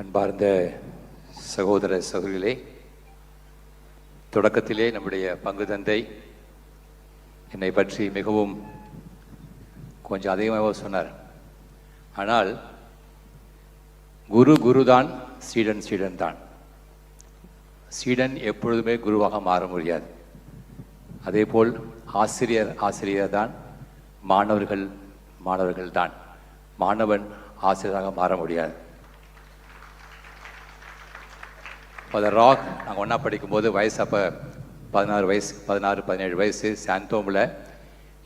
அன்பார்ந்த சகோதர சகோதரிகளே, தொடக்கத்திலே நம்முடைய பங்கு தந்தை என்னை பற்றி மிகவும் கொஞ்சம் அதிகமாக சொன்னார். ஆனால் குரு தான், சீடன் தான். சீடன் எப்பொழுதுமே குருவாக மாற முடியாது. அதேபோல் ஆசிரியர் தான், மாணவர்கள் தான். மாணவன் ஆசிரியராக மாற முடியாது. ஃபாதர் ராக் நாங்கள் ஒன்றா படிக்கும்போது வயசு அப்போ 17 வயசு சாந்தோமில்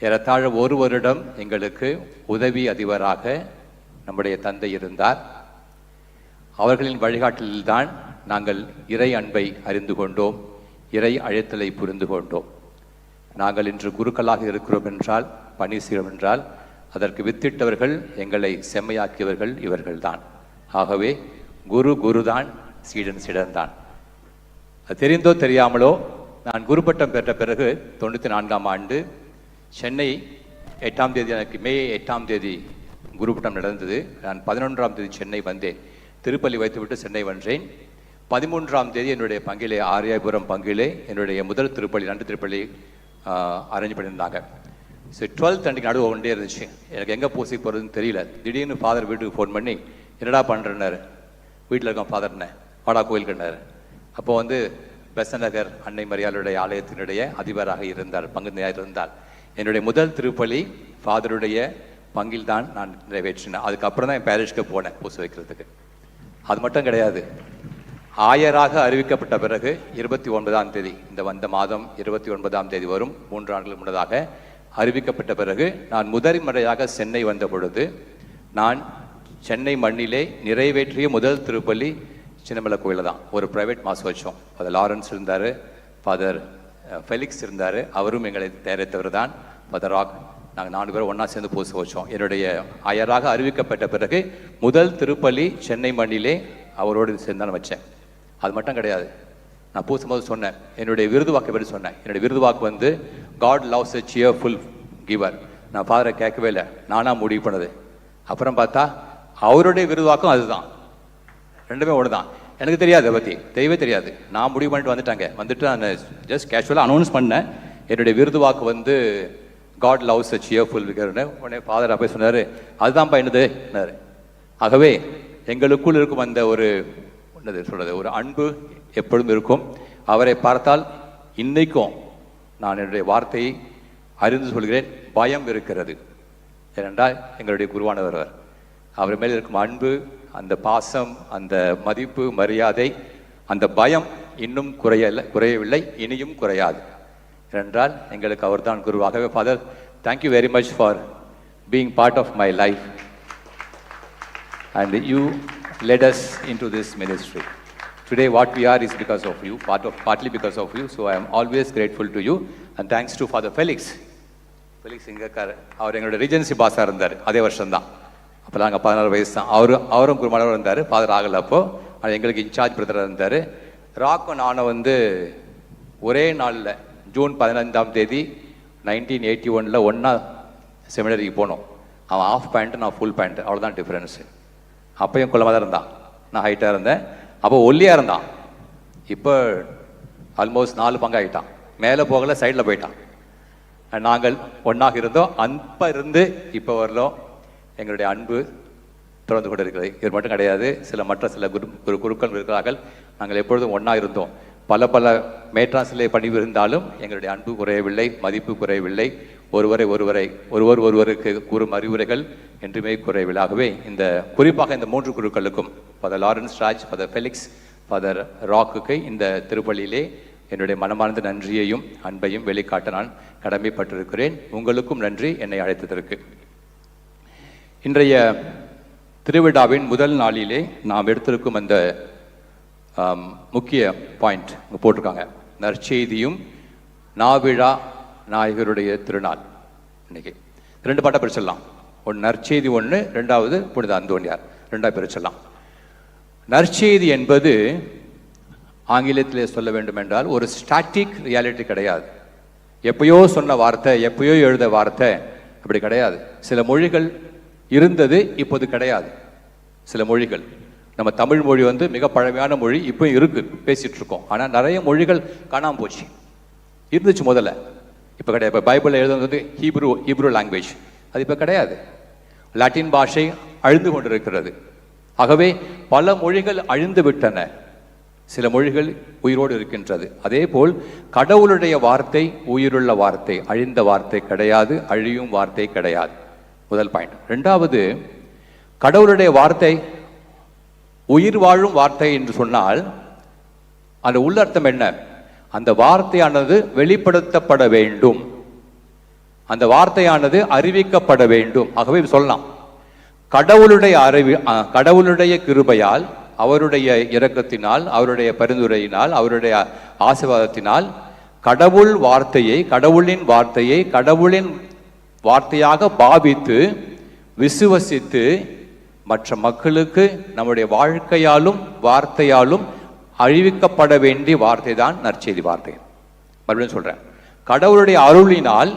ஏறத்தாழ ஒரு வருடம் எங்களுக்கு உதவி அதிபராக நம்முடைய தந்தை இருந்தார். அவர்களின் வழிகாட்டலில்தான் நாங்கள் இறை அன்பை அறிந்து கொண்டோம், இறை அழைத்தலை புரிந்து கொண்டோம். நாங்கள் இன்று குருக்களாக இருக்கிறோம் என்றால், பணி செய்கிறோம் என்றால், அதற்கு வித்திட்டவர்கள், எங்களை செம்மையாக்கியவர்கள் இவர்கள்தான். ஆகவே குரு தான், சீடன் தான். அது தெரிந்தோ தெரியாமலோ நான் குரு பட்டம் பெற்ற பிறகு 94ஆம் ஆண்டு சென்னை 8ஆம் தேதி, எனக்கு மே 8ஆம் தேதி குரு பட்டம் நடந்தது. நான் 11ஆம் தேதி சென்னை வந்தேன். திருப்பள்ளி வைத்துவிட்டு சென்னை வந்தேன். 13ஆம் தேதி என்னுடைய பங்கிலே, ஆரியாபுரம் பங்கிலே என்னுடைய முதல் திருப்பள்ளி, 2 திருப்பள்ளி அரேஞ்ச் பண்ணியிருந்தாங்க. ஸோ 12th அன்றைக்கு நடுவு ஒன்றே இருந்துச்சு. எனக்கு எங்கே பூசி போகிறதுன்னு தெரியல. திடீர்னு ஃபாதர் வீட்டுக்கு ஃபோன் பண்ணி, என்னடா பண்ணுறேன்னாரு. வீட்டில் இருக்கோம் ஃபாதர்னு, வாடா கோயிலுக்குன்னாரு. அப்போ பெசன்ட் நகர் அன்னை மரியாளுடைய ஆலயத்தினுடைய அதிபராக இருந்தார், பங்கு இருந்தார். என்னுடைய முதல் திருப்பலி ஃபாதருடைய பங்கில் தான் நான் நிறைவேற்றினேன். அதுக்கப்புறம் தான் என் பேரிஷ்க்கு போனேன் பூச வைக்கிறதுக்கு. அது மட்டும் கிடையாது, ஆயராக அறிவிக்கப்பட்ட பிறகு 29ஆம் தேதி, இந்த மாதம் 29ஆம் தேதி வரும், 3 ஆண்டுகள் முன்னதாக அறிவிக்கப்பட்ட பிறகு நான் முதல் முறையாக சென்னை வந்த பொழுது, நான் சென்னை மண்ணிலே நிறைவேற்றிய முதல் திருப்பள்ளி சின்னமலை கோயிலில் தான். ஒரு ப்ரைவேட் மாஸ் வச்சோம். ஃபாதர் லாரன்ஸ் இருந்தார், ஃபாதர் ஃபெலிக்ஸ் இருந்தார், அவரும் எங்களை தயாரித்தவர் தான். ஃபாதர் ராக், நாங்கள் 4 பேரும் ஒன்றா சேர்ந்து பூச வச்சோம். என்னுடைய ஆயராக அறிவிக்கப்பட்ட பிறகு முதல் திருப்பள்ளி சென்னை மண்ணிலே அவரோடு சேர்ந்தான் வச்சேன். அது மட்டும் கிடையாது, நான் பூசும்போது சொன்னேன், என்னுடைய விருது வாக்கு பற்றி சொன்னேன். என்னுடைய விருது வாக்கு காட் லவ்ஸ் எ சியர்ஃபுல் கிவர். நான் ஃபாதரை கேட்கவே இல்லை, நானாக முடிவு பண்ணது. அப்புறம் பார்த்தா அவருடைய விருதுவாக்கும் அதுதான், ரெண்டுமே ஒன்று தான். எனக்கு தெரியாது, அதை பற்றி தெரியவே தெரியாது. நான் முடிவு பண்ணிட்டு வந்துட்டு நான் ஜஸ்ட் கேஷுவலாக அனௌன்ஸ் பண்ணேன். என்னுடைய விருதுவாக்கு காட் லவ்ஸ் எ சியர்ஃபுல் கிவர்னு. உடனே ஃபாதர் அப்போ சொன்னார், அதுதான் என்னதுன்னாரு. ஆகவே எங்களுக்குள் இருக்கும் அந்த ஒரு ஒரு அன்பு எப்பொழுதும் இருக்கும். அவரை பார்த்தால் இன்னைக்கும் நான் என்னுடைய வார்த்தையை அறிந்து சொல்கிறேன், பயம் இருக்கிறது. ஏனென்றால் எங்களுடைய குருவானவர் அவர் மேல் இருக்கும் அன்பு, அந்த பாசம், அந்த மதிப்பு, மரியாதை, அந்த பயம் இன்னும் குறையவில்லை, இனியும் குறையாது. ஏனென்றால் எங்களுக்கு அவர் தான் குருவாகவே. Father, thank you very much for being part of my life and you led us into this ministry. Today what we are is because of you, partly because of you. So I am always grateful to you, and thanks to Father Felix இங்கக்கார். அவர் எங்களோட Regency பாஸாக இருந்தார் அதே வருஷம்தான். அப்போ நாங்கள் 16 வயசு தான். அவரும் குருமானவர் இருந்தார், ஃபாதர் ஆகலை. அப்போது எங்களுக்கு இன்சார்ஜ் பிரதராக இருந்தார். ராக்கும் நானும் ஒரே நாளில் ஜூன் 15ஆம் தேதி 1981 ஒன்றா செமினரிக்கு போனோம். அவன் ஆஃப் பேண்ட்டு, நான் ஃபுல் பேண்ட்டு, அவ்வளோதான் டிஃப்ரென்ஸு. அப்போயும் குள்ளமாக தான் இருந்தான், நான் ஹைட்டாக இருந்தேன். அப்போ ஒல்லியாக இருந்தான். இப்போ ஆல்மோஸ்ட் 4 பங்காகிட்டான். மேலே போகலை, சைடில் போயிட்டான். நாங்கள் ஒன்றாக இருந்தோம். அப்போ இருந்து இப்போ வரலும் எங்களுடைய அன்பு தொடர்ந்து கொண்டு இருக்கிறது. இது மட்டும் கிடையாது, சில குருக்கள் இருக்கிறார்கள். நாங்கள் எப்பொழுதும் ஒன்றா இருந்தோம். பல மேட்ராஸிலே பணிபுரிந்தாலும் எங்களுடைய அன்பு குறையவில்லை, மதிப்பு குறையவில்லை. ஒருவருக்கு கூறும் அறிவுரைகள் என்றுமே குறையவில்லை. ஆகவே குறிப்பாக இந்த 3 குருக்களுக்கும், father Lawrence Raj, father Felix, father ராக்குக்கு இந்த திருப்பள்ளியிலே என்னுடைய மனமார்ந்த நன்றியையும் அன்பையும் வெளிக்காட்ட நான் கடமைப்பட்டிருக்கிறேன். உங்களுக்கும் நன்றி என்னை அழைத்ததற்கு. இன்றைய திருவிழாவின் முதல் நாளிலே நாம் எடுத்திருக்கும் அந்த முக்கிய பாயிண்ட் இங்கே போட்டிருக்காங்க, நற்செய்தியும் நாவிழா நாயகருடைய திருநாள். இன்னைக்கு 2 பாட்டாக பிரிச்சிடலாம். ஒன்று நற்செய்தி, ஒன்று ரெண்டாவது புனித அந்தோனியார், 2ஆக பிரிச்சிடலாம். நற்செய்தி என்பது ஆங்கிலத்திலே சொல்ல வேண்டும் என்றால் ஒரு ஸ்டாட்டிக் ரியாலிட்டி கிடையாது. எப்பயோ சொன்ன வார்த்தை, எப்பயோ எழுத வார்த்தை, அப்படி கிடையாது. சில மொழிகள் இருந்தது, இப்போது கிடையாது. சில மொழிகள் நம்ம தமிழ் மொழி வந்து மிக பழமையான மொழி, இப்போ இருக்கு, பேசிட்டு இருக்கோம். ஆனால் நிறைய மொழிகள் காணாமல் போச்சு. இருந்துச்சு முதல்ல, இப்போ கிடையாது. இப்போ பைபிளில் எழுதுறது வந்து ஹீப்ரு லாங்குவேஜ், அது இப்போ கிடையாது. லாட்டின் பாஷை அழிந்து கொண்டிருக்கிறது. ஆகவே பல மொழிகள் அழிந்து விட்டன, சில மொழிகள் உயிரோடு இருக்கின்றது. அதே போல் கடவுளுடைய வார்த்தை உயிருள்ள வார்த்தை, அழிந்த வார்த்தை கிடையாது, அழியும் வார்த்தை கிடையாது. முதல் பாயிண்ட். ரெண்டாவது, கடவுளுடைய வார்த்தை உயிர் வாழும் வார்த்தை என்று சொன்னால் அந்த உள்ளர்த்தம் என்ன? அந்த வார்த்தையானது வெளிப்படுத்தப்பட வேண்டும், அந்த வார்த்தையானது அறிவிக்கப்பட வேண்டும். ஆகவே சொல்லலாம், கடவுளுடைய கிருபையால், அவருடைய இரக்கத்தினால், அவருடைய பரிந்துரையினால், அவருடைய ஆசீர்வாதத்தினால் கடவுளின் வார்த்தையை கடவுளின் வார்த்தையாக பாவித்து விசுவசித்து மற்ற மக்களுக்கு நம்முடைய வாழ்க்கையாலும் வார்த்தையாலும் அறிவிக்கப்பட வேண்டிய வார்த்தை தான் நற்செய்தி வார்த்தை. மறுபடியும் சொல்றேன், கடவுளுடைய அருளினால்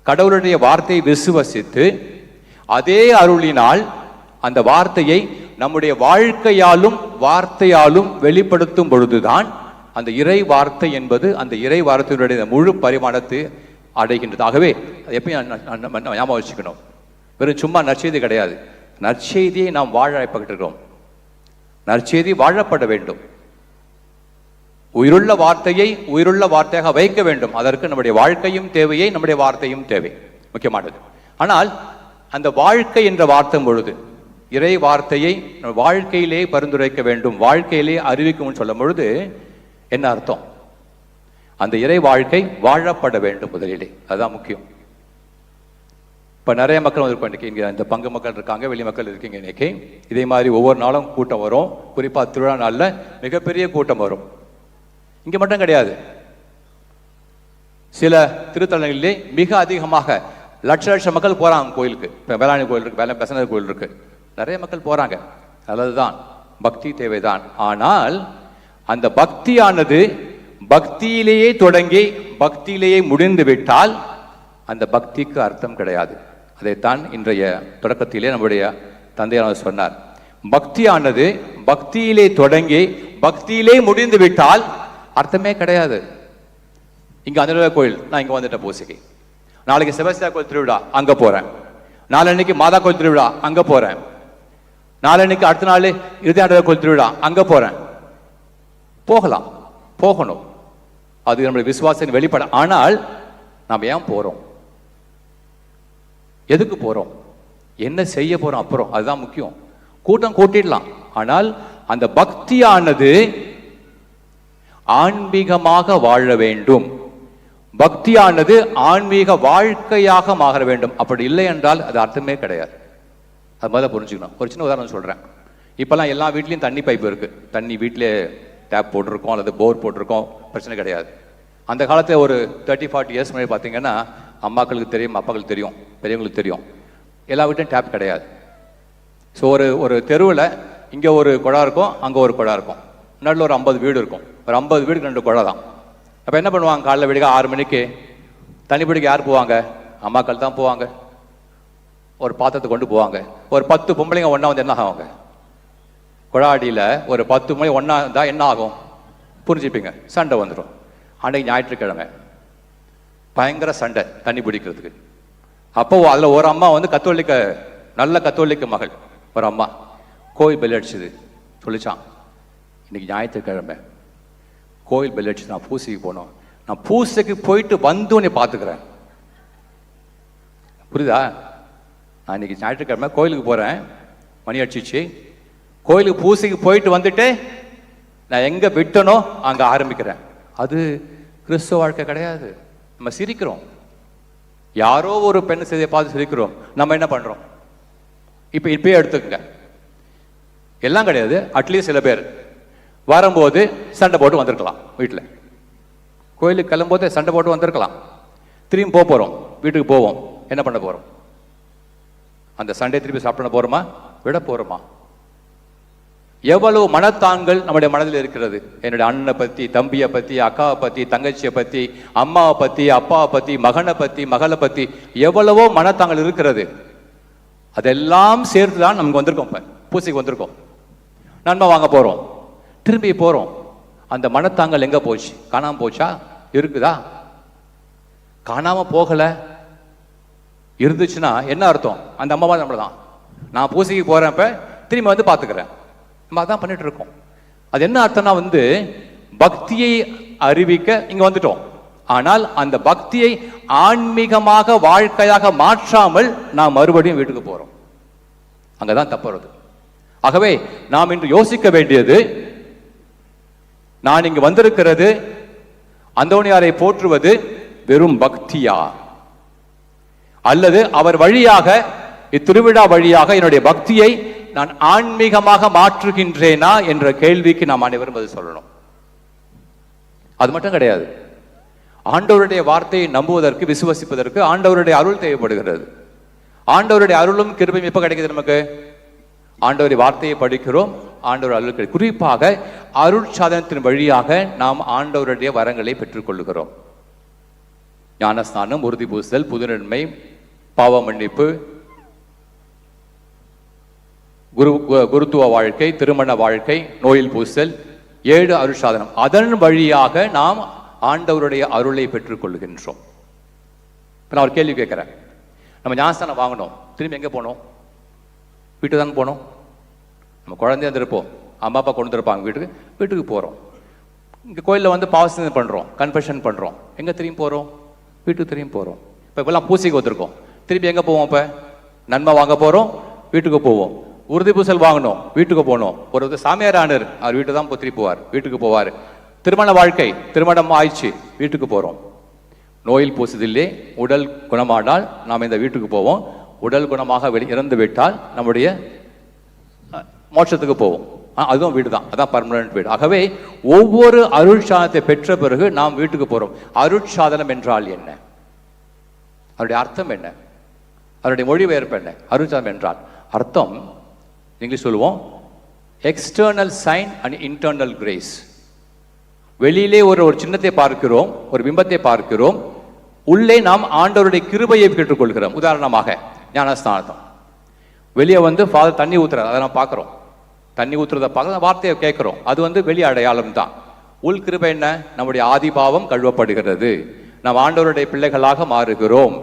கடவுளுடைய வார்த்தையை விசுவசித்து அதே அருளினால் அந்த வார்த்தையை நம்முடைய வாழ்க்கையாலும் வார்த்தையாலும் வெளிப்படுத்தும் பொழுதுதான் அந்த இறை வார்த்தை என்பது அந்த இறை வார்த்தையினுடைய முழு பரிமாணத்தை அடைகின்றது. ஆகவே எப்பயும் ஞாபகம் வச்சுக்கணும், வெறும் சும்மா நற்செய்தி கிடையாது. நற்செய்தியை நாம் வாழ அழைக்கப்பட்டிருக்கிறோம். நற்செய்தி வாழப்பட வேண்டும். உயிருள்ள வார்த்தையை உயிருள்ள வார்த்தையாக வைக்க வேண்டும். அதற்கு நம்முடைய வாழ்க்கையும் தேவையை, நம்முடைய வார்த்தையும் தேவை, முக்கியமானது. ஆனால் அந்த வாழ்க்கை என்ற வார்த்தை பொழுது இறை வார்த்தையை வாழ்க்கையிலே பரிந்துரைக்க வேண்டும், வாழ்க்கையிலே அறிவிக்கும் சொல்லும் பொழுது என்ன அர்த்தம்? அந்த இறை வாழ்க்கை வாழப்பட வேண்டும் முதலிலே, அதுதான் முக்கியம். இப்போ நிறைய மக்கள் வந்திருப்பாங்க இங்கே, இந்த பங்கு மக்கள் இருக்காங்க, வெளி மக்கள் இருக்கீங்க. இன்னைக்கு இதே மாதிரி ஒவ்வொரு நாளும் கூட்டம் வரும். குறிப்பாக திருவிழா நாளில் மிகப்பெரிய கூட்டம் வரும். இங்கே மட்டும் கிடையாது, சில திருத்தலங்களிலே மிக அதிகமாக லட்ச மக்கள் போகிறாங்க கோயிலுக்கு. இப்போ வேளாண் கோயில் இருக்கு, பெசனர் கோயில் இருக்கு, நிறைய மக்கள் போகிறாங்க. நல்லதுதான், பக்தி தேவைதான். ஆனால் அந்த பக்தியானது பக்தியிலேயே தொடங்கி பக்தியிலேயே முடிந்து விட்டால் அந்த பக்திக்கு அர்த்தம் கிடையாது. அதைத்தான் இன்றைய தொடக்கத்திலே நம்முடைய தந்தையார் சொன்னார். பக்தியானது பக்தியிலே தொடங்கி பக்தியிலே முடிந்து விட்டால் அர்த்தமே கிடையாது. இங்க அந்த கோயில், நான் இங்க வந்துட்டேன் பூசைக்கு, நாளைக்கு செபஸ்தியா கோயில் திருவிழா அங்க போறேன், நாளன்னைக்கு மாதா கோயில் திருவிழா அங்க போறேன், நாளன்னைக்கு அடுத்த நாள் இறுதியாண்ட கோயில் திருவிழா அங்க போறேன். போகலாம், போகணும், அது நம்முடைய விசுவாசத்தின் வெளிப்பட. ஆனால் நாம் ஏன் போறோம்? எதுக்கு போறோம்? என்ன செய்ய போறோம்? அப்புறம் அதுதான் முக்கியம். கூட்டம் கூட்டிடலாம், ஆனால் அந்த பக்தியானது ஆன்மீகமாக வாழ வேண்டும். பக்தியானது ஆன்மீக வாழ்க்கையாக மாற வேண்டும். அப்படி இல்லை என்றால் அது அர்த்தமே கிடையாது. அது மாதிரி புரிஞ்சுக்கணும். ஒரு சின்ன உதாரணம் சொல்றேன். இப்பெல்லாம் எல்லா வீட்லயும் தண்ணி பைப் இருக்கு, தண்ணி வீட்டிலே டேப் போட்டிருக்கோம் அல்லது போர் போட்டிருக்கோம், பிரச்சனை கிடையாது. அந்த காலத்தில் ஒரு 30-40 இயர்ஸ் முன்னாடி பார்த்தீங்கன்னா அம்மாக்களுக்கு தெரியும், அப்பாக்களுக்கு தெரியும், பெரியவங்களுக்கு தெரியும், எல்லா வீட்லையும் டேப் கிடையாது. ஸோ ஒரு தெருவில் இங்கே ஒரு குழா இருக்கும், அங்கே ஒரு குழா இருக்கும், நடுவில் ஒரு 50 வீடு இருக்கும், ஒரு 50 வீடுக்கு 2 குழா தான். அப்போ என்ன பண்ணுவாங்க? காலைல விடிக 6 மணிக்கு தண்ணி பிடிக்க யார் போவாங்க? அம்மாக்கள் தான் போவாங்க. ஒரு பாத்திரத்தை கொண்டு போவாங்க. ஒரு 10 பொம்பளைங்க ஒன்றா வந்து என்ன ஆகுவாங்க? குழாடியில் ஒரு 10 மணி ஒன்றா இருந்தால் என்ன ஆகும்? புரிஞ்சுப்பீங்க, சண்டை வந்துடும். அன்றைக்கு ஞாயிற்றுக்கிழமை பயங்கர சண்டை தண்ணி பிடிக்கிறதுக்கு. அப்போ அதில் ஒரு அம்மா வந்து நல்ல கத்தோலிக்க மகள், ஒரு அம்மா கோயில் பெல் அடிச்சுது, சொல்லிச்சான், இன்னைக்கு ஞாயிற்றுக்கிழமை கோயில் பெல் அடிச்சு நான் பூசைக்கு போனோம், நான் பூசைக்கு போயிட்டு வந்தோன்னே பார்த்துக்கிறேன். புரியுதா? நான் இன்னைக்கு ஞாயிற்றுக்கிழமை கோயிலுக்கு போகிறேன், மணி அடிச்சிச்சு, கோயிலுக்கு பூசைக்கு போயிட்டு வந்துட்டு நான் எங்கே விட்டனோ அங்கே ஆரம்பிக்கிறேன். அது கிறிஸ்துவ வாழ்க்கை கிடையாது. நம்ம சிரிக்கிறோம், யாரோ ஒரு பெண் செய்தியை பார்த்து சிரிக்கிறோம். நம்ம என்ன பண்ணுறோம்? இப்பயே எடுத்துக்கங்க, எல்லாம் கிடையாது, அட்லீஸ்ட் சில பேர் வரும்போது சண்டை போட்டு வந்திருக்கலாம், வீட்டில் கோயிலுக்கு கிளம்பும்போது சண்டை போட்டு வந்திருக்கலாம், திரும்பி போகிறோம், வீட்டுக்கு போவோம், என்ன பண்ண போகிறோம்? அந்த சண்டை திருப்பி சாப்பிட போகிறோமா, விட போகிறோமா? எவ்வளவு மனத்தான்கள் நம்முடைய மனதில் இருக்கிறது. என்னுடைய அண்ணனை பற்றி, தம்பியை பற்றி, அக்காவை பற்றி, தங்கச்சியை பற்றி, அம்மாவை பற்றி, அப்பாவை பற்றி, மகனை பற்றி, மகளை பற்றி எவ்வளவோ மனத்தாங்கள் இருக்கிறது. அதெல்லாம் சேர்த்து தான் நமக்கு வந்திருக்கோம். இப்போ பூசைக்கு வந்திருக்கோம். நன்மை வாங்க போறோம், திரும்பி போறோம். அந்த மனத்தாங்கல் எங்க போச்சு? காணாம போச்சா? இருக்குதா? காணாம போகல. இருந்துச்சுன்னா என்ன அர்த்தம்? அந்த அம்மாவா நம்மளதான். நான் பூசைக்கு போறேன், திரும்பி வந்து பாத்துக்கிறேன். நம்ம அதான் பண்ணிட்டு இருக்கோம். அது என்ன அர்த்தம்னா பக்தியை அறிவிக்க இங்க வந்துட்டோம். ஆனால் அந்த பக்தியை ஆன்மீகமாக வாழ்க்கையாக மாற்றாமல் நாம் மறுபடியும் வீட்டுக்கு போறோம். அங்கதான் தப்புறது. ஆகவே நாம் இன்று யோசிக்க வேண்டியது, நான் இங்கு வந்திருக்கிறது அந்தோனியாரை போற்றுவது வெறும் பக்தியா, அல்லது அவர் வழியாக, இத்திருவிழா வழியாக என்னுடைய பக்தியை நான் ஆன்மீகமாக மாற்றுகின்றேனா என்ற கேள்விக்கு நாம் அனைவரும் பதில் சொல்லணும். அது மட்டும் கிடையாது. ஆண்டவருடைய வார்த்தையை நம்புவதற்கு, விசுவசிப்பதற்கு ஆண்டவருடைய அருள் தேவைப்படுகிறது. ஆண்டவருடைய அருளும் கிருபையும் எப்ப கிடைக்குது நமக்கு? ஆண்டவருடைய வார்த்தையை படிக்கிறோம், ஆண்டவர் அருள் கிடைக்கும். குறிப்பாக அருட்சாதனத்தின் வழியாக நாம் ஆண்டவருடைய வரங்களை பெற்றுக் கொள்ளுகிறோம். ஞானஸ்நானம், உறுதி பூசல், புதுநன்மை, பாவ மன்னிப்பு, குருத்துவ வாழ்க்கை, திருமண வாழ்க்கை, நோயில் பூசல், 7 அருட்சாதனம். அதன் வழியாக நாம் ஆண்டவருடைய அருளை பெற்றுக் கொள்ளுகின்றோம். நான் ஒரு கேள்வி கேட்கிறேன். நம்ம ஞானஸ்தானம் வாங்கணும், திரும்பி எங்க போனோம்? வீட்டுக்கு தாங்க போனோம். நம்ம குழந்தையா இருந்திருப்போம், அம்மா அப்பா கொண்டு இருப்பாங்க வீட்டுக்கு போறோம். இங்க கோயிலில் பாவசனை பண்றோம், கன்ஃபெஷன் பண்றோம். எங்க திரும்பி போறோம்? வீட்டுக்கு திரும்பி போறோம். இப்பெல்லாம் பூசைக்கு வந்திருக்கோம், திரும்பி எங்க போவோம்? இப்ப நன்மை வாங்க போறோம், வீட்டுக்கு போவோம். உறுதி பூசல் வாங்கணும், வீட்டுக்கு போகணும். ஒரு சாமியார் ஆனர், அவர் வீட்டு தான் திருப்பி போவார், வீட்டுக்கு போவார். திருமண வாழ்க்கை, திருமணம் ஆயிடுச்சு, வீட்டுக்கு போறோம். நோயில் பூசுதில்லே உடல் குணமானால் நாம் இந்த வீட்டுக்கு போவோம். உடல் குணமாக இறந்து விட்டால் நம்முடைய மோட்சத்துக்கு போவோம். அதுவும் வீடு தான், அதான் பர்மனன்ட் வீடு. ஆகவே ஒவ்வொரு அருட்சாதனத்தை பெற்ற பிறகு நாம் வீட்டுக்கு போறோம். அருட்சாதனம் என்றால் என்ன? அவருடைய அர்த்தம் என்ன? அவருடைய மொழிபெயர்ப்பு என்ன? அருட்சாதனம் என்றால் அர்த்தம் இங்கிலீஷ் சொல்லுவோம், external sign and internal grace. வெளியிலே ஒரு சின்னத்தை பார்க்கிறோம், ஒரு பிம்பத்தை பார்க்கிறோம், உள்ளே நாம் ஆண்டவருடைய கிருபையை பெற்றுக்கொள்கிறோம். உதாரணமாக ஞானஸ்தானம், வெளியே ஃபாதர் தண்ணி ஊத்துறாரு, அதை நாம் பார்க்கிறோம். தண்ணி ஊத்துறதை பார்க்க, வார்த்தையை கேட்கிறோம், அது வெளி அடையாளம் தான். உள் கிருபை என்ன? நம்முடைய ஆதிபாவம் கழுவப்படுகிறது, நாம் ஆண்டவருடைய பிள்ளைகளாக மாறுகிறோம்.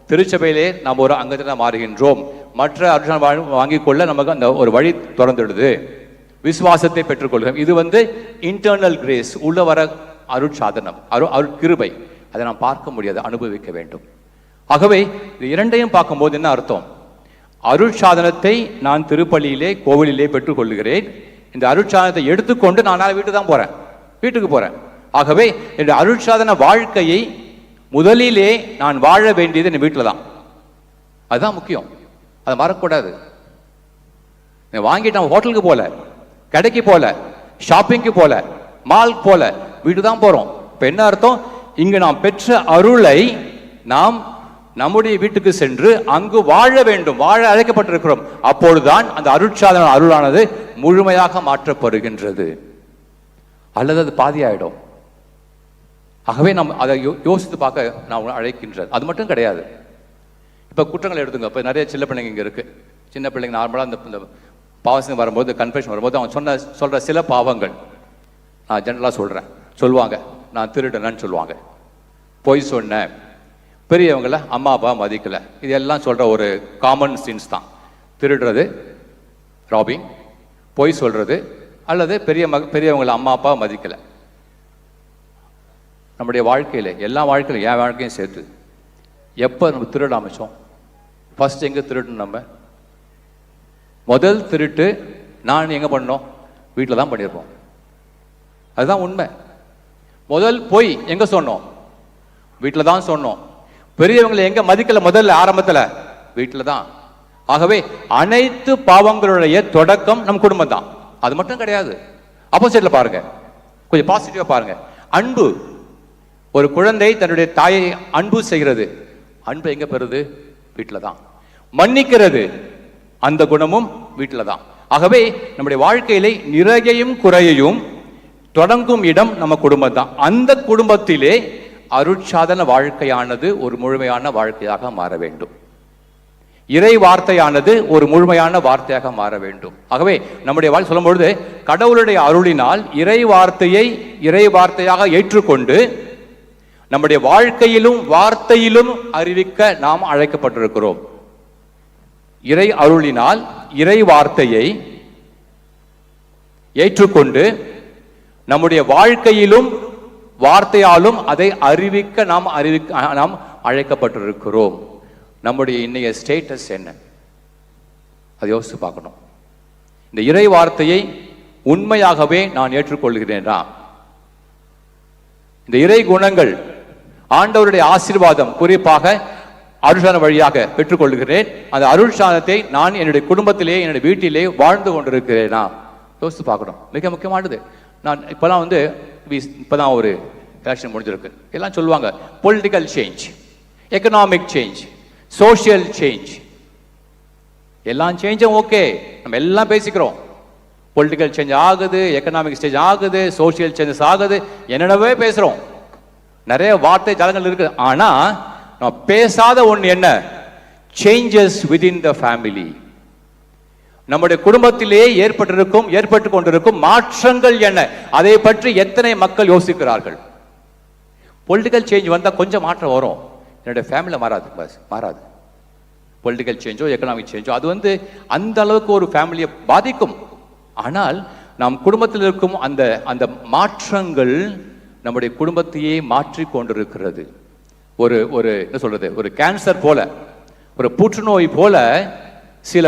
திருச்சபையிலே நாம் ஒரு அங்கத்தில் மாறுகின்றோம். மற்ற அருட்சாதனம் வாங்கிக் கொள்ள நமக்கு அந்த ஒரு வழி திறந்துடுது. விசுவாசத்தை பெற்றுக்கொள்கிறோம். இது இன்டர்னல் கிரேஸ், உள்ள வர அருட்சாதனம், அருட்கிருபை. அதை நாம் பார்க்க முடியாது, அனுபவிக்க வேண்டும். ஆகவே இது இரண்டையும் பார்க்கும்போது என்ன அர்த்தம்? அருட்சாதனத்தை நான் திருப்பலியிலே, கோவிலிலே பெற்றுக்கொள்கிறேன். இந்த அருட்சாதனத்தை எடுத்துக்கொண்டு நான் வீட்டுக்கு போறேன். ஆகவே இந்த அருட்சாதன வாழ்க்கையை முதலிலே நான் வாழ வேண்டியது என் வீட்டில் தான். அதுதான் முக்கியம், அதை மறக்கக்கூடாது. வாங்கிட்டு நம்ம ஹோட்டலுக்கு போல, கடைக்கு போல, ஷாப்பிங்க்கு போல, மால் போல, வீட்டு தான் போறோம். இப்ப என்ன அர்த்தம்? இங்கு நாம் பெற்ற அருளை நாம் நம்முடைய வீட்டுக்கு சென்று அங்கு வாழ வேண்டும், வாழ அழைக்கப்பட்டிருக்கிறோம். அப்பொழுதுதான் அந்த அருட்சாதன அருளானது முழுமையாக மாற்றப்படுகின்றது, அல்லது அது பாதியாயிடும். ஆகவே நாம் அதை யோசித்து பார்க்க நான் அழைக்கின்றது. அது மட்டும் கிடையாது. இப்போ குற்றங்கள் எடுத்துங்க. இப்போ நிறைய சின்ன பிள்ளைங்க இங்கே இருக்கு. சின்ன பிள்ளைங்க நார்மலாக இந்த பாவசம் வரும்போது, கன்ஃபெஷன் வரும்போது அவங்க சொல்ற சில பாவங்கள் நான் ஜென்ரலாக சொல்லுவாங்க. நான் திருடனன்னு சொல்லுவாங்க, பொய் சொன்னேன், பெரியவங்களை அம்மா அப்பா மதிக்கலை. இதெல்லாம் சொல்ற ஒரு காமன் சீன்ஸ் தான். திருடுறது, ராபிங், பொய் சொல்றது, அல்லது பெரியவங்களை அம்மா அப்பா மதிக்கலை. நம்முடைய வாழ்க்கையில், எல்லா வாழ்க்கையிலும், என் வாழ்க்கையும் சேர்த்து, எப்போ நம்ம திருட ஆரம்பிச்சோம்? ஃபர்ஸ்ட் எங்கே திருடணும்? நம்ம முதல் திருட்டு நான் எங்கே பண்ணோம்? வீட்டில் தான் பண்ணியிருப்போம். அதுதான் உண்மை. முதல் பொய் எங்கே சொன்னோம்? வீட்டில் தான் சொன்னோம். பெரியவங்களை எங்கே மதிக்கல? முதல்ல ஆரம்பத்தில் வீட்டில் தான். ஆகவே அனைத்து பாவங்களுடைய தொடக்கம் நம் குடும்பம் தான். அது மட்டும் கிடையாது. ஆப்போசிட்ல பாருங்க, கொஞ்சம் பாசிட்டிவா பாருங்க. அன்பு, ஒரு குழந்தை தன்னுடைய தாயை அன்பு செய்கிறது. அன்பு எங்க பெறுது? வீட்டில் தான். மன்னிக்கிறது, அந்த குணமும் வீட்டில் தான். ஆகவே நம்முடைய வாழ்க்கையிலே நிறையையும் குறையையும் தொடங்கும் இடம் நம்ம குடும்பம் தான். அந்த குடும்பத்திலே அருட்சாதன வாழ்க்கையானது ஒரு முழுமையான வாழ்க்கையாக மாற வேண்டும். இறை வார்த்தையானது ஒரு முழுமையான வார்த்தையாக மாற வேண்டும். ஆகவே நம்முடைய வாழ்க்கை சொல்லும்பொழுது கடவுளுடைய அருளினால் இறை வார்த்தையை இறை வார்த்தையாக ஏற்றுக்கொண்டு நம்முடைய வாழ்க்கையிலும் வார்த்தையிலும் அறிவிக்க நாம் அழைக்கப்பட்டிருக்கிறோம். இறை அருளினால் இறை வார்த்தையை ஏற்றுக்கொண்டு நம்முடைய வாழ்க்கையிலும் வார்த்தையாலும் அதை அறிவிக்க நாம் அழைக்கப்பட்டிருக்கிறோம். நம்முடைய இன்னைய ஸ்டேட்டஸ் என்ன, அதை யோசித்து பார்க்கணும். இந்த இறை வார்த்தையை உண்மையாகவே நான் ஏற்றுக்கொள்கிறேனா? இந்த இறை குணங்கள், ஆண்டவருடைய ஆசீர்வாதம், குறிப்பாக அருள்சாதனம் வழியாக பெற்றுக்கொள்கிறேன். அந்த அருள்சாதனத்தை நான் என்னுடைய குடும்பத்திலே என்னுடைய வீட்டிலே வாழ்ந்து கொண்டிருக்கிறேனா? யோசித்து பார்க்கணும். மிக முக்கியமானது. நான் இப்பதான் ஒரு எலெக்ஷன் முடிஞ்சிருக்கு. எல்லாம் சொல்லுவாங்க political change, economic change, social change. எல்லாம் சேஞ்சும் ஓகே, நம்ம எல்லாம் பேசிக்கிறோம். பொலிட்டிக்கல் சேஞ்ச் ஆகுது, எக்கனாமிக் சேஞ்ச் ஆகுது, சோசியல் சேஞ்சஸ் ஆகுது, என்னென்னவே பேசுறோம். நிறைய வார்த்தை ஜாலங்கள் இருக்கு. ஆனா நம்ம பேசாத ஒன்று என்ன? Changes within the family. நம்முடைய குடும்பத்திலே ஏற்பட்டு கொண்டிருக்கும் மாற்றங்கள் என்ன? அதை பற்றி எத்தனை மக்கள் யோசிக்கிறார்கள்? பொலிட்டிக்கல் சேஞ்ச் வந்தா கொஞ்சம் மாற்றம் வரும், என்னுடைய ஃபேமிலியில் மாறாது. பொலிட்டிக்கல் சேஞ்சோ எக்கனாமிக் சேஞ்சோ அது அந்த அளவுக்கு ஒரு ஃபேமிலியை பாதிக்கும். ஆனால் நம் குடும்பத்தில் இருக்கும் அந்த மாற்றங்கள் நம்முடைய குடும்பத்தையே மாற்றி கொண்டிருக்கிறது. ஒரு என்ன சொல்றது, ஒரு கேன்சர் போல, ஒரு புற்றுநோய் போல சில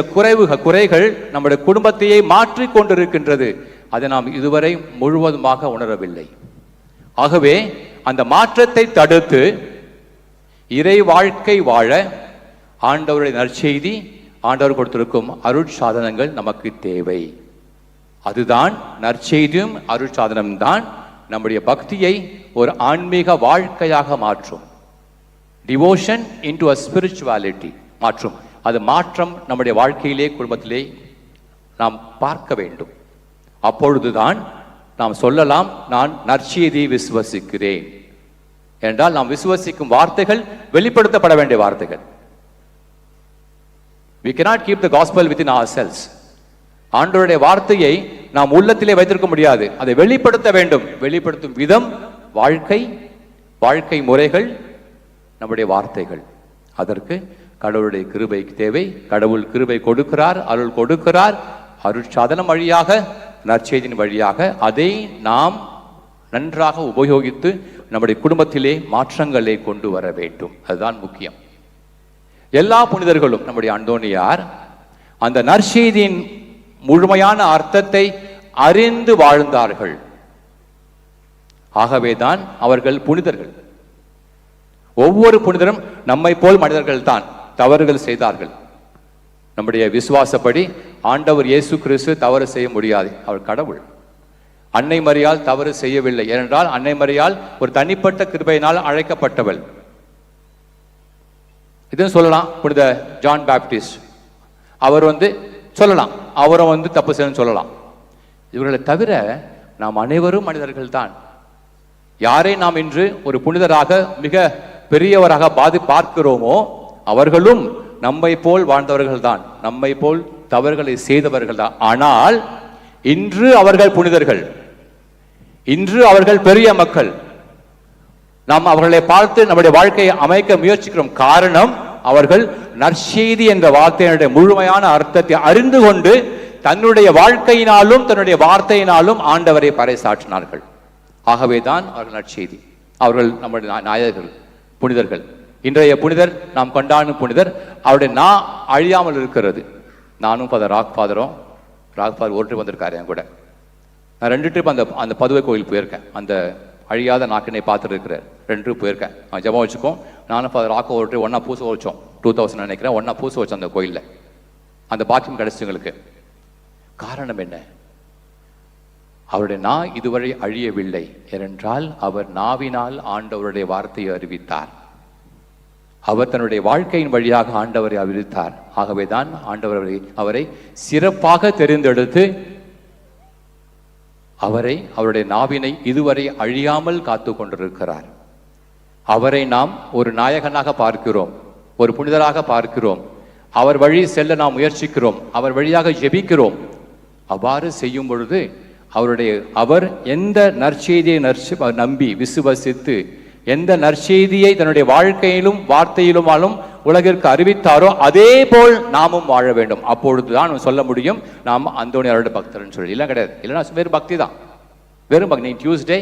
குறைகள் நம்முடைய குடும்பத்தையே மாற்றி கொண்டிருக்கின்றது. அதை நாம் இதுவரை முழுவதுமாக உணரவில்லை. ஆகவே அந்த மாற்றத்தை தடுத்து இறை வாழ்க்கை வாழ ஆண்டவருடைய நற்செய்தி, ஆண்டவர் கொடுத்திருக்கும் அருட்சாதனங்கள் நமக்கு தேவை. அதுதான் நற்செய்தியும் அருட்சாதனம் தான் நம்முடைய பக்தியை ஒரு ஆன்மீக வாழ்க்கையாக மாற்றும். டிவோஷன் இன்டு அ ஸ்பிரிச்சுவாலிட்டி மாற்றும். அது மாற்றம் நம்முடைய வாழ்க்கையிலே குடும்பத்திலே நாம் பார்க்க வேண்டும். அப்பொழுதுதான் நாம் சொல்லலாம், நான் நற்செய்தியை விசுவசிக்கிறேன் என்றால் நாம் விசுவசிக்கும் வார்த்தைகள் வெளிப்படுத்தப்பட வேண்டிய வார்த்தைகள். We cannot keep the gospel within ourselves. ஆண்டவருடைய வார்த்தையை நாம் உள்ளத்திலே வைத்திருக்க முடியாது, அதை வெளிப்படுத்த வேண்டும். வெளிப்படுத்தும் விதம் வாழ்க்கை முறைகள், நம்முடைய வார்த்தைகள். அதற்கு கடவுளுடைய கிருபை தேவை. கடவுள் கிருபை கொடுக்கிறார், அருள் கொடுக்கிறார். அருட்சாதனம் வழியாக, நற்செய்தியின் வழியாக அதை நாம் நன்றாக உபயோகித்து நம்முடைய குடும்பத்திலே மாற்றங்களை கொண்டு வர வேண்டும். அதுதான் முக்கியம். எல்லா புனிதர்களும், நம்முடைய அந்தோனியார் அந்த நற்செய்தியின் முழுமையான அர்த்தத்தை அறிந்து வாழ்ந்தார்கள். ஆகவேதான் அவர்கள் புனிதர்கள். ஒவ்வொரு புனிதரும் நம்மை போல் மனிதர்கள் தான், தவறுகள் செய்தார்கள். நம்முடைய விசுவாசப்படி ஆண்டவர் இயேசு கிறிஸ்து தவறு செய்ய முடியாது, அவர் கடவுள். அன்னை மரியாள் தவறு செய்யவில்லை, ஏனென்றால் அன்னை மரியாள் ஒரு தனிப்பட்ட கிருபையினால் அழைக்கப்பட்டவள். இதுன்னு சொல்லலாம். புனித ஜான் பாப்டிஸ்ட் அவர் சொல்லலாம், அவரை தப்பு செய்யணும்னு சொல்லலாம். இவர்களை தவிர நாம் அனைவரும் மனிதர்கள் தான். யாரை நாம் இன்று ஒரு புனிதராக மிக பெரியவராக பார்க்கிறோமோ அவர்களும் நம்மை போல் வாழ்ந்தவர்கள் தான், நம்மை போல் தவறுகளை செய்தவர்கள் தான். ஆனால் இன்று அவர்கள் புனிதர்கள், இன்று அவர்கள் பெரிய மக்கள். நாம் அவர்களை பார்த்து நம்முடைய வாழ்க்கையை அமைக்க முயற்சிக்கிறோம். காரணம், அவர்கள் நற்செய்தி என்ற வார்த்தையினுடைய முழுமையான அர்த்தத்தை அறிந்து கொண்டு தன்னுடைய வாழ்க்கையினாலும் தன்னுடைய வார்த்தையினாலும் ஆண்டவரை பறைசாற்றினார்கள். ஆகவேதான் அவர்கள் நற்செய்தி, அவர்கள் நம்முடைய நாயகர்கள், புனிதர்கள். இன்றைய புனிதர், நாம் கொண்டாடும் புனிதர், அவருடைய அழியாமல் இருக்கிறது. நானும் ராக் ஃபாதர் ஒரு ட்ரிப் வந்திருக்காரு என் கூட. நான் 2 ட்ரிப் அந்த பதுவை கோயில் போயிருக்கேன். அந்த அழியாத நாக்கினை பார்த்துட்டு இருக்கிறார். 2 ட்ரிப் போயிருக்கேன். ஜபம் வச்சுக்கோம். நானும் ஃபாதர் ராக்கோ ஒரு ட்ரிப் ஒன்றா பூச வச்சோம். 2000 நினைக்கிறேன், ஒன்றா பூச வச்சோம் அந்த கோயிலில். அந்த பாக்கியம் கிடைச்சவங்களுக்கு காரணம் என்ன? அவருடைய இதுவரை அழியவில்லை. ஏனென்றால் அவர் நாவினால் ஆண்டவருடைய வார்த்தையை அறிவித்தார். அவர் தன்னுடைய வாழ்க்கையின் வழியாக ஆண்டவரை அறிவித்தார். ஆகவேதான் ஆண்டவர் அவரை சிறப்பாக தெரிந்தெடுத்து அவருடைய நாவினை இதுவரை அழியாமல் காத்து கொண்டிருக்கிறார். அவரை நாம் ஒரு நாயகனாக பார்க்கிறோம், ஒரு புனிதராக பார்க்கிறோம். அவர் வழி செல்ல நாம் முயற்சிக்கிறோம், அவர் வழியாக ஜெபிக்கிறோம். அவ்வாறு செய்யும் பொழுது அவர் எந்த நற்செய்தியை நம்பி விசுவசித்து எந்த நற்செய்தியை தன்னுடைய வாழ்க்கையிலும் வார்த்தையிலுமாலும் உலகிற்கு அறிவித்தாரோ அதே போல் நாமும் வாழ வேண்டும். அப்பொழுதுதான் சொல்ல முடியும் நாம் அந்தோணியாரோட பக்தர்னு சொல்லி. இல்லை கிடையாது, இல்லைன்னா வெறும் பக்தி தான், வெறும் பக்தி. நீ டியூஸ்டே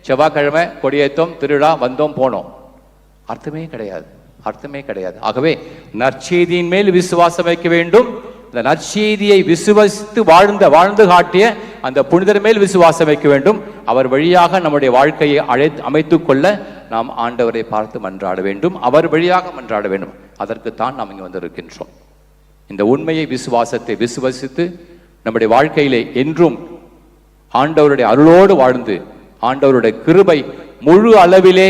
செவ்வாய்க்கிழமை கொடியேற்றோம், திருவிழா, வந்தோம், போனோம், அர்த்தமே கிடையாது, அர்த்தமே கிடையாது. ஆகவே நற்செய்தியின் மேல் விசுவாசம் வைக்க வேண்டும். இந்த நற்செய்தியை விசுவசித்து வாழ்ந்து காட்டிய அந்த புனிதர் மேல் விசுவாசம் வைக்க வேண்டும். அவர் வழியாக நம்முடைய வாழ்க்கையை அமைத்துக் கொள்ள நாம் ஆண்டவரை பார்த்து மன்றாட வேண்டும், அவர் வழியாக மன்றாட வேண்டும். அதற்குத்தான் நாம் இங்கே வந்திருக்கின்றோம். இந்த உண்மையை விசுவாசத்தை விசுவசித்து நம்முடைய வாழ்க்கையிலே என்றும் ஆண்டவருடைய அருளோடு வாழ்ந்து ஆண்டவருடைய கிருபை முழு அளவிலே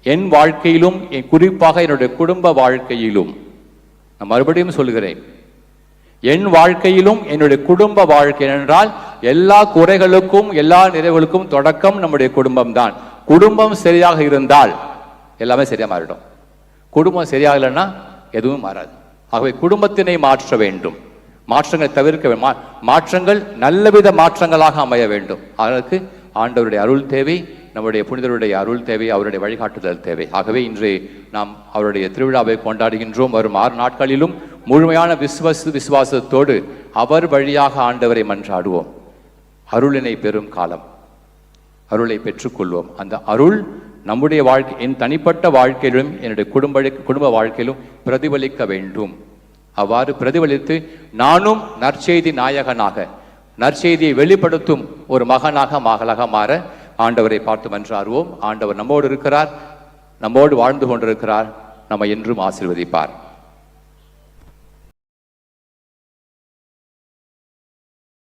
என் வாழ்க்கையிலும், குறிப்பாக என்னுடைய குடும்ப வாழ்க்கையிலும், நான் மறுபடியும் சொல்கிறேன், என் வாழ்க்கையிலும் என்னுடைய குடும்ப வாழ்க்கை என்றால் எல்லா குறைகளுக்கும் எல்லா நிறைவுகளுக்கும் தொடக்கம் நம்முடைய குடும்பம் தான். குடும்பம் சரியாக இருந்தால் எல்லாமே சரியாக மாறிடும். குடும்பம் சரியாக இல்லைன்னா எதுவும் மாறாது. ஆகவே குடும்பத்தினை மாற்ற வேண்டும், மாற்றங்களை தவிர்க்க வேண்டும். மாற்றங்கள் நல்லவித மாற்றங்களாக அமைய வேண்டும். அதற்கு ஆண்டவருடைய அருள் தேவை, நம்முடைய புனிதருடைய அருள் தேவை, அவருடைய வழிகாட்டுதல் தேவை. ஆகவே இன்று நாம் அவருடைய திருவிழாவை கொண்டாடுகின்றோம். வரும் 6 நாட்களிலும் முழுமையான விசுவாசத்தோடு அவர் வழியாக ஆண்டவரை மன்றாடுவோம். அருளினை பெறும் காலம், அருளை பெற்றுக்கொள்வோம். அந்த அருள் நம்முடைய வாழ்க்கை, என் தனிப்பட்ட வாழ்க்கையிலும் என்னுடைய குடும்ப வாழ்க்கையிலும் பிரதிபலிக்க வேண்டும். அவ்வாறு பிரதிபலித்து நானும் நற்செய்தி நாயகனாக, நற்செய்தியை வெளிப்படுத்தும் ஒரு மகளாக மாற ஆண்டவரை பார்த்து மன்றாடுவோம். ஆண்டவர் நம்மோடு இருக்கிறார், நம்மோடு வாழ்ந்து கொண்டிருக்கிறார், நம்மை என்றும் ஆசீர்வதிப்பார்.